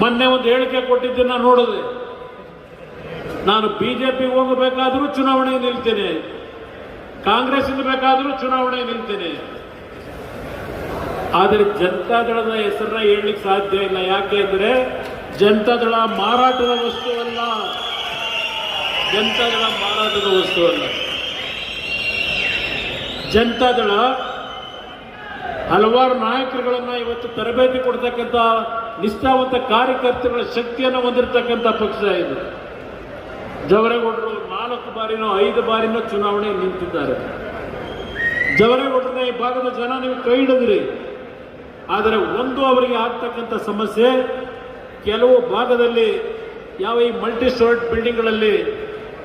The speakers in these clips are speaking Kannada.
ಮೊನ್ನೆ ಒಂದು ಹೇಳಿಕೆ ಕೊಟ್ಟಿದ್ದನ್ನ ನೋಡಿದೆ. ನಾನು ಬಿಜೆಪಿಗೆ ಹೋಗಬೇಕಾದ್ರೂ ಚುನಾವಣೆ ನಿಲ್ತೇನೆ, ಕಾಂಗ್ರೆಸ್ ಬೇಕಾದ್ರೂ ಚುನಾವಣೆ ನಿಲ್ತೇನೆ. ಆದರೆ ಜನತಾದಳದ ಹೆಸರನ್ನ ಹೇಳಲಿಕ್ಕೆ ಸಾಧ್ಯ ಇಲ್ಲ. ಯಾಕೆ ಅಂದ್ರೆ ಜನತಾದಳ ಮಾರಾಟದ ವಸ್ತುವಲ್ಲ, ಜನತಾದಳ ಮಾರಾಟದ ವಸ್ತುವಲ್ಲ. ಜನತಾದಳ ಹಲವಾರು ನಾಯಕರುಗಳನ್ನ ಇವತ್ತು ತರಬೇತಿ ಕೊಡ್ತಕ್ಕಂಥ ನಿಷ್ಠಾವಂತ ಕಾರ್ಯಕರ್ತರುಗಳ ಶಕ್ತಿಯನ್ನು ಹೊಂದಿರತಕ್ಕಂಥ ಪಕ್ಷ ಇದು. ಜವರೇಗೌಡರು 4 ಬಾರಿನೋ 5 ಬಾರಿನೋ ಚುನಾವಣೆ ನಿಂತಿದ್ದಾರೆ. ಜವರೇಗೌಡರನ್ನ ಈ ಭಾಗದ ಜನ ನೀವು ಕೈ ಹಿಡಿದ್ರಿ. ಆದರೆ ಒಂದು ಅವರಿಗೆ ಆಗ್ತಕ್ಕಂಥ ಸಮಸ್ಯೆ, ಕೆಲವು ಭಾಗದಲ್ಲಿ ಯಾವ ಈ ಮಲ್ಟಿ ಸ್ಟೋರೇಜ್ ಬಿಲ್ಡಿಂಗ್ಗಳಲ್ಲಿ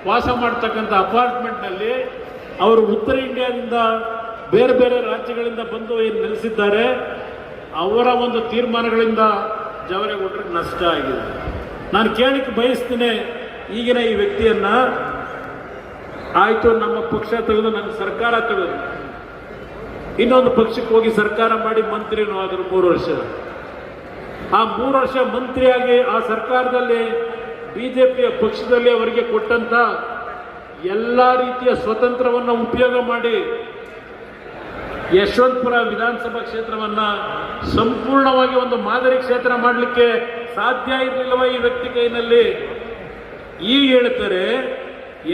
ವಾಸ ಮಾಡ್ತಕ್ಕಂಥ ಅಪಾರ್ಟ್ಮೆಂಟ್ನಲ್ಲಿ ಅವರು ಉತ್ತರ ಇಂಡಿಯಾದಿಂದ ಬೇರೆ ಬೇರೆ ರಾಜ್ಯಗಳಿಂದ ಬಂದು ಏನು ನೆಲೆಸಿದ್ದಾರೆ, ಅವರ ಒಂದು ತೀರ್ಮಾನಗಳಿಂದ ಜವರೇಗೌಡರಿಗೆ ನಷ್ಟ ಆಗಿದೆ. ನಾನು ಕೇಳಲಿಕ್ಕೆ ಬಯಸ್ತೀನಿ, ಈಗಿನ ಈ ವ್ಯಕ್ತಿಯನ್ನ ಆಯಿತು ನಮ್ಮ ಪಕ್ಷ ತೆಗೆದು ನನ್ನ ಸರ್ಕಾರ ತೆಗೆದು ಇನ್ನೊಂದು ಪಕ್ಷಕ್ಕೆ ಹೋಗಿ ಸರ್ಕಾರ ಮಾಡಿ ಮಂತ್ರಿನೂ ಆದರು 3 ವರ್ಷ. ಆ 3 ವರ್ಷ ಮಂತ್ರಿಯಾಗಿ ಆ ಸರ್ಕಾರದಲ್ಲಿ ಬಿಜೆಪಿಯ ಪಕ್ಷದಲ್ಲಿ ಅವರಿಗೆ ಕೊಟ್ಟಂತ ಎಲ್ಲ ರೀತಿಯ ಸ್ವತಂತ್ರವನ್ನು ಉಪಯೋಗ ಮಾಡಿ ಯಶವಂತಪುರ ವಿಧಾನಸಭಾ ಕ್ಷೇತ್ರವನ್ನ ಸಂಪೂರ್ಣವಾಗಿ ಒಂದು ಮಾದರಿ ಕ್ಷೇತ್ರ ಮಾಡಲಿಕ್ಕೆ ಸಾಧ್ಯ ಇರಲಿಲ್ಲವ ಈ ವ್ಯಕ್ತಿ ಕೈನಲ್ಲಿ? ಈಗ ಹೇಳ್ತಾರೆ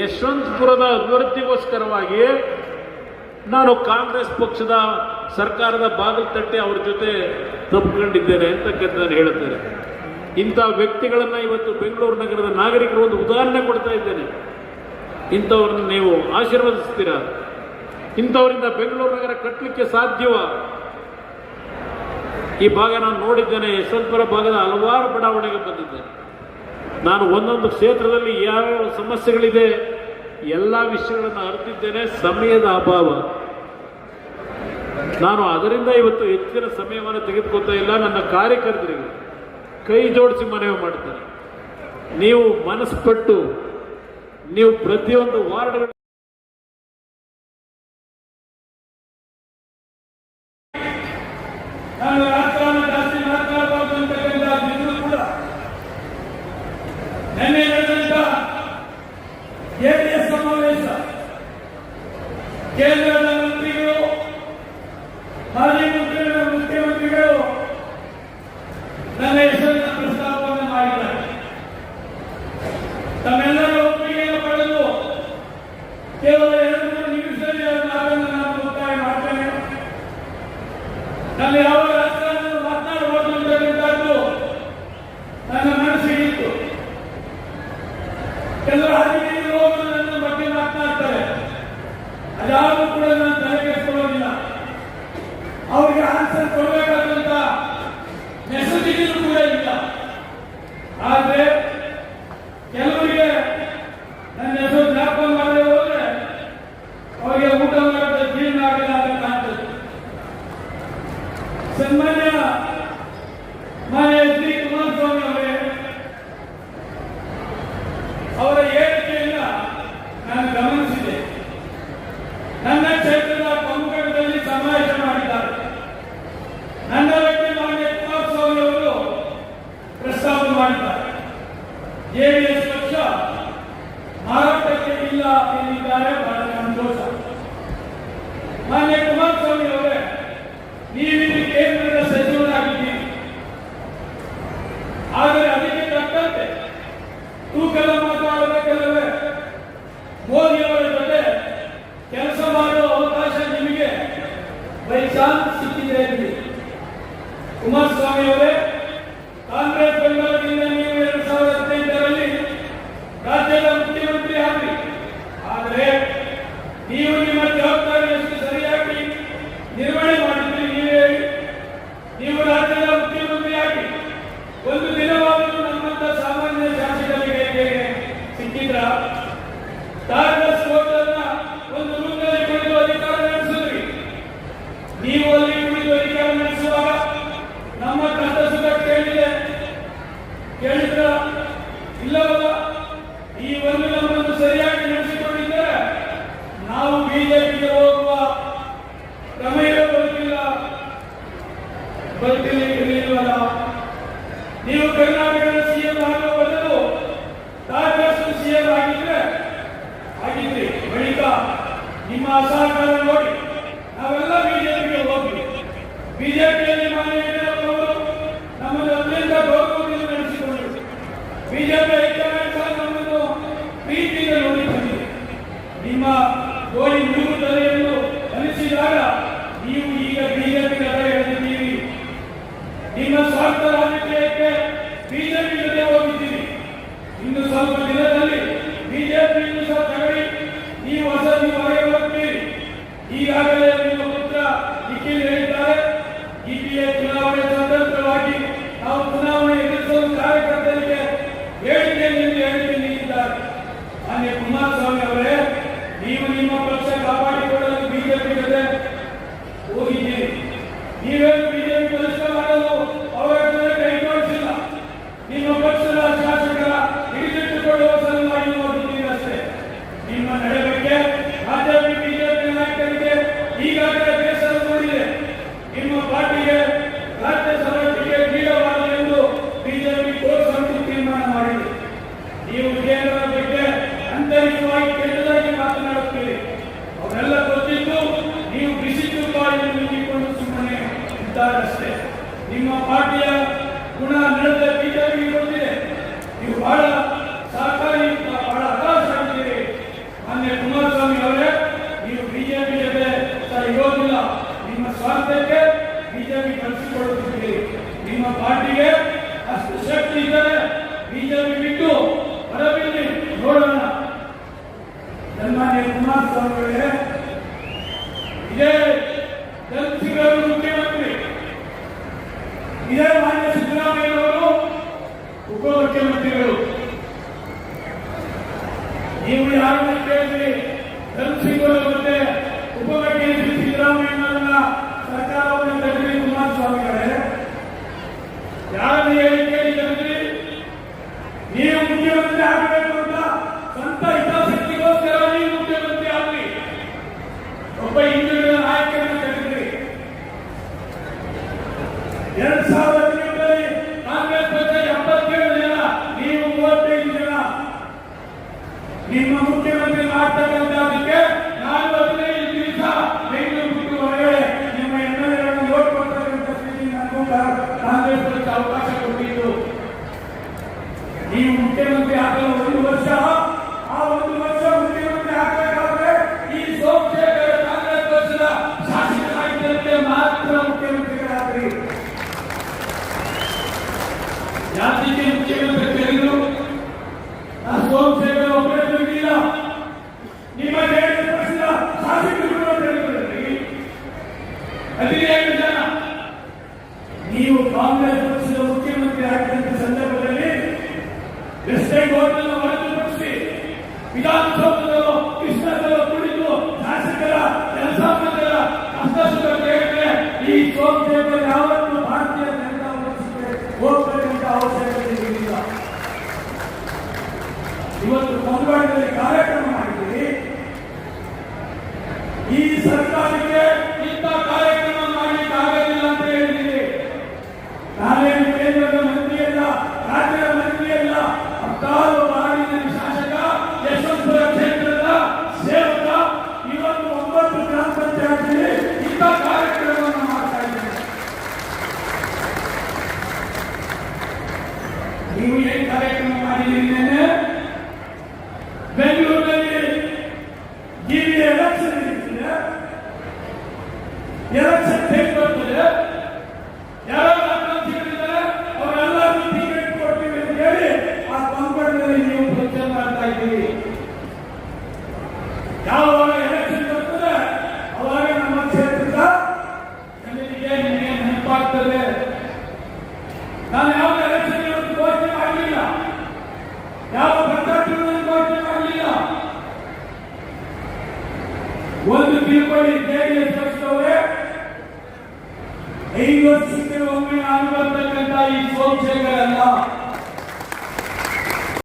ಯಶವಂತಪುರದ ಅಭಿವೃದ್ಧಿಗೋಸ್ಕರವಾಗಿ ನಾನು ಕಾಂಗ್ರೆಸ್ ಪಕ್ಷದ ಸರ್ಕಾರದ ಬಾಗಿಲು ತಟ್ಟಿ ಅವ್ರ ಜೊತೆ ತಪ್ಪಿಕೊಂಡಿದ್ದೇನೆ ಅಂತ ನಾನು ಹೇಳ್ತಾರೆ. ಇಂಥ ವ್ಯಕ್ತಿಗಳನ್ನ ಇವತ್ತು ಬೆಂಗಳೂರು ನಗರದ ನಾಗರಿಕರು ಒಂದು ಉದಾಹರಣೆ ಕೊಡ್ತಾ ಇದ್ದೇನೆ. ಇಂಥವ್ರನ್ನ ನೀವು ಆಶೀರ್ವದಿಸ್ತೀರಾ? ಇಂಥವರಿಂದ ಬೆಂಗಳೂರು ನಗರ ಕಟ್ಟಲಿಕ್ಕೆ ಸಾಧ್ಯವ? ಈ ಭಾಗ ನಾನು ನೋಡಿದ್ದೇನೆ. ಯಶವಂತಪುರ ಭಾಗದ ಹಲವಾರು ಬಡಾವಣೆಗೆ ಬಂದಿದ್ದೇನೆ. ನಾನು ಒಂದೊಂದು ಕ್ಷೇತ್ರದಲ್ಲಿ ಯಾವ್ಯಾವ ಸಮಸ್ಯೆಗಳಿದೆ ಎಲ್ಲ ವಿಷಯಗಳನ್ನು ಅರಿತಿದ್ದೇನೆ. ಸಮಯದ ಅಭಾವ, ನಾನು ಅದರಿಂದ ಇವತ್ತು ಹೆಚ್ಚಿನ ಸಮಯವನ್ನು ತೆಗೆದುಕೊಳ್ತಾ ಇಲ್ಲ. ನನ್ನ ಕಾರ್ಯಕರ್ತರಿಗೆ ಕೈ ಜೋಡಿಸಿ ಮನವಿ ಮಾಡ್ತೇನೆ, ನೀವು ಮನಸ್ಪಟ್ಟು ನೀವು ಪ್ರತಿಯೊಂದು ವಾರ್ಡ್ಗಳು ರಾಜಕಾರಣ ಜಾಸ್ತಿ ಮಾತನಾಡಬಾರ್ದು ಅಂತಕ್ಕಂಥ ಕೂಡ ನಿನ್ನೆ ನಡೆದಂತ ಜೆಡಿಎಸ್ ಸಮಾವೇಶ, ಕೇಂದ್ರದ ಮಂತ್ರಿಗಳು, ಮಾಜಿ ಮಂತ್ರಿಗಳು, ಮುಖ್ಯಮಂತ್ರಿಗಳು ನನ್ನ ಹೆಸರಿನ ಪ್ರಸ್ತಾಪವನ್ನು ಮಾಡಿದ್ದಾರೆ. ತಮ್ಮೆಲ್ಲರ ಒಪ್ಪಿಗೆಯನ್ನು ಪಡೆದು ಕೇವಲ 2-3 ನಿಮಿಷದಲ್ಲಿ ಅದನ್ನು ನಾನು ಒತ್ತಾಯ ಮಾಡ್ತೇನೆ. ನಾನು ಯಾವ ರಾಜಕಾರಣ ಮಾತನಾಡಬಹುದು ಅಂತಕ್ಕಂಥದ್ದು ನನ್ನ ಮನಸ್ಸಿಗಿತ್ತು. ಕೆಲವರು ಹದಿನೈದು ಹೋಗಲು ನನ್ನ ಬಗ್ಗೆ ಮಾತನಾಡ್ತಾರೆ, ಅದ್ಯಾವುದು ಕೂಡ ನಾನು ತಲೆಗೆಡಿಸಿಕೊಳ್ಳೋದಿಲ್ಲ. ಅವರಿಗೆ ಆನ್ಸರ್ ಕೊಡಬೇಕಾದಂತ ನೆಸೆಸಿಟಿ ಕೂಡ ಇಲ್ಲ. ಆದ್ರೆ ಕೆಲವರಿಗೆ ನನ್ನ ಹೆಸರು ಜ್ಞಾಪಕ ಮಾಡದೆ ಹೋದ್ರೆ ಅವರಿಗೆ ಊಟ ಮಾಡದ ಜೀವನ ಆಗಿಲ್ಲ ಅಂತ ಕಾಣ್ತದೆ. ಸನ್ಮಾನ್ಯ ಎಚ್ ಡಿ ಕುಮಾರಸ್ವಾಮಿ ಅವರೇ, ಅವರ ಹೇಳಿಕೆಯನ್ನ ನಾನು ಗಮನಿಸಿದೆ. ನನ್ನ ಕ್ಷೇತ್ರದ ಪ್ರಮುಖದಲ್ಲಿ ಸಮಾವೇಶ ಮಾಡಿದ್ದಾರೆ. ನನ್ನ ವ್ಯಕ್ತಿ ಮಾನ್ಯ ಕುಮಾರಸ್ವಾಮಿ ಅವರು ಪ್ರಸ್ತಾಪ ಮಾಡಿದ್ದಾರೆ. ಜೆಡಿಎಸ್ ಪಕ್ಷ ಮಾರಾಟಕ್ಕೆ ಇಲ್ಲ ಎಂದಿದ್ದಾರೆ. ಬಹಳ ಸಂತೋಷ. ಮಾನ್ಯ ಕುಮಾರಸ್ವಾಮಿ ಅವರೇ, ನೀವಿಲ್ಲಿ ಕೇಂದ್ರದ ಸಚಿವರಾಗಿದ್ದೀರಿ. ಆದರೆ ಅದಕ್ಕೆ ತಕ್ಕಂತೆ ತೂಕದ ಮಾತಾಡಬೇಕಲ್ಲವೇ? ಮೋದಿ ಅವರ ಜೊತೆ ಕೆಲಸ ಮಾಡುವ ಅವಕಾಶ ನಿಮಗೆ ಬೈ ಚಾನ್ಸ್ ಸಿಕ್ಕಿದೆ ಎಂದು ಕುಮಾರಸ್ವಾಮಿ ಅವರೇ, ಕಾಂಗ್ರೆಸ್ ಬೆಂಬಲದಿಂದ ನೀವು 2015ರಲ್ಲಿ ರಾಜ್ಯದ ಮುಖ್ಯಮಂತ್ರಿ ಆದ್ರಿ. ಆದರೆ ನೀವು ನಿಮ್ಮ ಜವಾಬ್ದಾರಿಯನ್ನು ಸರಿಯಾಗಿ ನಿರ್ವಹಣೆ ಮಾಡಿದ್ರಿ. ನೀವು ರಾಜ್ಯದ ಮುಖ್ಯಮಂತ್ರಿಯಾಗಿ ಒಂದು ದಿನವಾದರೂ ನಮ್ಮಂತ ಸಾಮಾನ್ಯ ಶಾಸಕರಿಗೆ ಸಿಕ್ಕಿದ್ರ? ಕಾಂಗ್ರೆಸ್ ಓಟನ್ನ ಒಂದು ರೂಪದಲ್ಲಿ ಕುಳಿತು ಅಧಿಕಾರ ನಡೆಸಿದ್ರಿ. ನೀವು ಅಲ್ಲಿ ಕುಳಿತು ಅಧಿಕಾರ ನಡೆಸುವಾಗ ನಮ್ಮ ಕಷ್ಟ ಸುಖ ಕೇಳಿದ್ರ? ಇಲ್ಲವಲ್ಲ. ಈ ಒಂದು ನಮ್ಮನ್ನು ಸರಿಯಾಗಿ ನಡೆಸಿಕೊಂಡಿದ್ದರೆ ನಾವು ಬಿಜೆಪಿಗೆ ಹೋಗುವ ಪ್ರಮೇಯ ಬರುತ್ತಿಲ್ಲ. ನೀವು ಕರ್ನಾಟಕದ ಸಿಎಂ ಆಗುವ ಬದಲು ರಾಜ್ಯದ ಸಿಎಂ ಆಗಿದ್ರಿ. ಬಳಿಕ ನಿಮ್ಮ ಅಸಹಕಾರ ನೋಡಿ ನಾವೆಲ್ಲ ಬಿಜೆಪಿಗೆ ಹೋಗಿ ಬಿಜೆಪಿಯಲ್ಲಿ ಮಾನ್ಯವರು ನಮ್ಮನ್ನು ಅತ್ಯಂತ ಗೌರವದಿಂದ ನಡೆಸಿಕೊಂಡರು. ಬಿಜೆಪಿ ಹೈಕಮಾಂಡ್ ನಮ್ಮನ್ನು ಪ್ರೀತಿಯಿಂದ ನೋಡಿ ಬಂದಿದೆ. ನಿಮ್ಮ ಗೋಳಿ ಮುಳುಗುತ್ತದೆಯನ್ನು ಅನಿಸಿದಾಗ ನೀವು ಈಗ ಬಿಜೆಪಿ ಎಳೆದಿದ್ದೀರಿ. ನಿಮ್ಮ ಸ್ವಾರ್ಥ ರಾಜಕೀಯಕ್ಕೆ ಬಿಜೆಪಿ ಜೊತೆ ಹೋಗಿದ್ದೀರಿ. ಇನ್ನು ಸ್ವಲ್ಪ ದಿನದಲ್ಲಿ ಬಿಜೆಪಿಯನ್ನು ಸಹ ತಗಡಿ ನೀವು ಹೊಸದಿ ಹೊರಗೆ ಹೋಗ್ತೀರಿ. ಈಗಾಗಲೇ ನಿಮ್ಮ ಪುತ್ರ ನಿಖಿಲ್ ಹೇಳಿದ್ದಾರೆ, ಇಪಿಎ ಚುನಾವಣೆ ಸ್ವತಂತ್ರವಾಗಿ ನಾವು ಚುನಾವಣೆ ಎದುರಿಸುವ ಕಾರ್ಯಕರ್ತರಿಗೆ ಹೇಳಿಕೆ ನೀಡಿದ್ದಾರೆ. ಮಾನ್ಯ ಕುಮಾರಸ್ವಾಮಿ ಅವರೇ, ನೀವು ನಿಮ್ಮ ಪಕ್ಷ ಕಾಪಾಡಿಕೊಳ್ಳಲು ಬಿಜೆಪಿ ಜೊತೆ ಹೋಗಿದ್ದೀರಿ. ನೀವೇನು ಬಿಜೆಪಿ ಕೆಲಸ ಮಾಡಲು ಅವರ ಜೊತೆ ಕೈ ಜೋಡಿಸಿಲ್ಲ. ನಿಮ್ಮ ಪಕ್ಷದ ಶಾಸಕರ ಹಿಡಿದಿಟ್ಟುಕೊಳ್ಳುವ ಸಲುವಾಗಿ ಹೋಗಿದ್ದೀರಿ ಅಷ್ಟೇ. ನಿಮ್ಮ ನಡೆ ಬಗ್ಗೆ ರಾಜ್ಯ ಬಿಜೆಪಿ ನಾಯಕರಿಗೆ ಈಗಾಗಲೇ ಬೇಸರ ಮೂಡಿದೆ. ನಿಮ್ಮ ಪಾರ್ಟಿಗೆ ರಾಜ್ಯಸಭಾ ಟಿಕೆಟ್ ನೀಡಬಾರದು ಎಂದು ಬಿಜೆಪಿ ಕೋರ್ ಸಮಿತಿ ತೀರ್ಮಾನ ಮಾಡಿದೆ. ನೀವು ಕೇಂದ್ರದ ಬಗ್ಗೆ ಅಂತರಿಕವಾಗಿ ಕೆಟ್ಟದಾಗಿ ಮಾತನಾಡುತ್ತೀರಿ. ಅವರೆಲ್ಲ ಗೊತ್ತಿದ್ದು ನೀವು ಬಿಸಿ ತುಪ್ಪಾಗಿ ನಿಂತಿಕೊಂಡು ಸುಮ್ಮನೆ ಇದ್ದಾರಷ್ಟೇ. ನಿಮ್ಮ ಪಾರ್ಟಿಯ ಗುಣ ನಡೆದ ಬಿಜೆಪಿ ಗೊತ್ತಿದೆ. ನೀವು ಬಹಳ ಸಹಕಾರಿ, ಬಹಳ ಹತಾಶ ಆಗಿದ್ದೀರಿ. ಮಾನ್ಯ ಕುಮಾರಸ್ವಾಮಿ ಅವರೇ, ನೀವು ಬಿಜೆಪಿ ಜೊತೆ ಇರೋದಿಲ್ಲ. ನಿಮ್ಮ ಸ್ವಾರ್ಥಕ್ಕೆ ಬಿಜೆಪಿ ಕಳಿಸಿಕೊಳ್ಳುತ್ತಿದ್ದೀರಿ. ನಿಮ್ಮ ಪಾರ್ಟಿಗೆ ಅಷ್ಟು ಶಕ್ತಿ ಇದ್ದರೆ ಬಿಜೆಪಿ ಬಿಟ್ಟು ಹೊರಬಿಲ್ಲಿ ನೋಡೋಣ. ಸನ್ಮಾನ್ಯ ಕುಮಾರಸ್ವಾಮಿ ಅವರೇ, ಇದೇ ಜಗದೀಶ್ ಮುಖ್ಯಮಂತ್ರಿ, ಇದೇ ಮಾನ್ಯ ಸಿದ್ದರಾಮಯ್ಯನವರು ಉಪಮುಖ್ಯಮಂತ್ರಿಗಳು. ನೀವು ಯಾರನ್ನ ಕೇಳಿದ್ರಿ? ಜಗದೀಶ್ ಮತ್ತೆ ಉಪಮುಖ್ಯಮಂತ್ರಿ ಸಿದ್ದರಾಮಯ್ಯನವರನ್ನ ಸರ್ಕಾರವನ್ನು ತೆಗೆದ್ರಿ. ಕುಮಾರಸ್ವಾಮಿ ಅವರೇ, ಯಾರನ್ನು ಹೇಳಿ ಕೇಳಿದ್ರಿ? ನೀವು ಮುಖ್ಯಮಂತ್ರಿ ಆಗಬೇಕು ಅಂತ ಸ್ವಂತ ಹಿತಾಸಕ್ತಿಗೋಸ್ಕರ ನೀವು ಮುಖ್ಯಮಂತ್ರಿ ಆಗ್ರಿ. ಒಬ್ಬ ಹಿಂದುಳಿದ ನಾಯಕರನ್ನು ತೆಗೆದ್ರಿ. 2018ರಲ್ಲಿ ಕಾಂಗ್ರೆಸ್ ಪಕ್ಷ 77 ಜನ, ನೀವು 35 ಜನ. ನಿಮ್ಮ ಮುಖ್ಯಮಂತ್ರಿ ಮಾಡ್ತಕ್ಕಂಥದಕ್ಕೆ ನಾನು 15 ದಿವಸ ಬೆಂಗಳೂರು ಬಿಟ್ಟು ಹೊರಗಡೆ ನಿಮ್ಮ ಎಮ್ಎಲ್ಎಗಳನ್ನು ಓಟ್ ಕೊಡ್ತಕ್ಕಂಥ ಸ್ಥಿತಿ ನನಗೂ ಕಾಂಗ್ರೆಸ್ ಪಕ್ಷ ಅವಕಾಶ ಕೊಟ್ಟಿದ್ದು. ನೀವು ಮುಖ್ಯಮಂತ್ರಿ ಆಗಲು 1 ವರ್ಷ, ಆ 1 ವರ್ಷ ಮುಖ್ಯಮಂತ್ರಿ ಆಗಬೇಕಾದ್ರೆ ಈ ಸೋಮಶೇಖರ ಕಾಂಗ್ರೆಸ್ ಪಕ್ಷದ ಶಾಸಕರಾಗಿದ್ದಂತೆ ಮಾತ್ರ ಮುಖ್ಯಮಂತ್ರಿಗಳಾದ್ರಿ. ಜಾತಿಗೆ ಮುಖ್ಯಮಂತ್ರಿ ತೆಗೆದು ಸೋಮಶೇಖರ್ ಒಬ್ಬರೇ ತೆಗೆದಿಲ್ಲ. ನಿಮ್ಮ ಜೆಡಿಎಸ್ ಪಕ್ಷದ ಶಾಸಕರು ತೆಗೆದುಕೊಳ್ಳಿ 15 ಜನ. ನೀವು ಕಾಂಗ್ರೆಸ್ ಪಕ್ಷದ ಮುಖ್ಯಮಂತ್ರಿ ಆಗಿದ್ದಂಥ ಸಂದರ್ಭದಲ್ಲಿ ಎಸ್ಟೇಟ್ ಹೋಟೆಲ್ ಹೊರತುಪಡಿಸಿ ವಿಧಾನಸೌಧದಲ್ಲೂ ಕೃಷ್ಣದಲ್ಲೂ ಕುಳಿತು ಶಾಸಕರ ಕೆಲಸ ಮಾಡಿದ ಕಷ್ಟ ಕೇಳಿದ್ರೆ ಈ ಸೋಮಶೇಖರ್ ಯಾವತ್ತೂ ಭಾರತೀಯ ಜನತಾ ಪಕ್ಷಕ್ಕೆ ಹೋಗಬೇಕಂತ ಅವಶ್ಯಕತೆ ಇರಲಿಲ್ಲ. ಇವತ್ತು ಕೊಂಬಾಡದಲ್ಲಿ ಕಾರ್ಯಕ್ರಮ ಮಾಡಿದ್ದೀರಿ. ಈ ಸರ್ಕಾರಕ್ಕೆ ಇಂಥ ಕಾರ್ಯಕ್ರಮ ಮಾಡಲಿಕ್ಕೆ ಆಗೋದಿಲ್ಲ ಅಂತ ಹೇಳಿದ್ದೀರಿ. ನಾನೇನು ಕೇಂದ್ರದ ಮಂತ್ರಿಯಲ್ಲ, ರಾಜ್ಯದ ಮಂತ್ರಿಯಲ್ಲ, 16 ವಾರ್ಡಿನ ಶಾಸಕ, ಯಶವಂತಪುರ ಕ್ಷೇತ್ರದ ಸೇವಕ. ಇವತ್ತು 9 ಗ್ರಾಮ ಪಂಚಾಯತ್ನಲ್ಲಿ ಇಂಥ ಕಾರ್ಯಕ್ರಮವನ್ನು ಮಾಡ್ತಾ ಇದ್ದೇನೆ. ನೀವು ಏನು ಕಾರ್ಯಕ್ರಮ ಮಾಡಿದ್ದೀರಿ?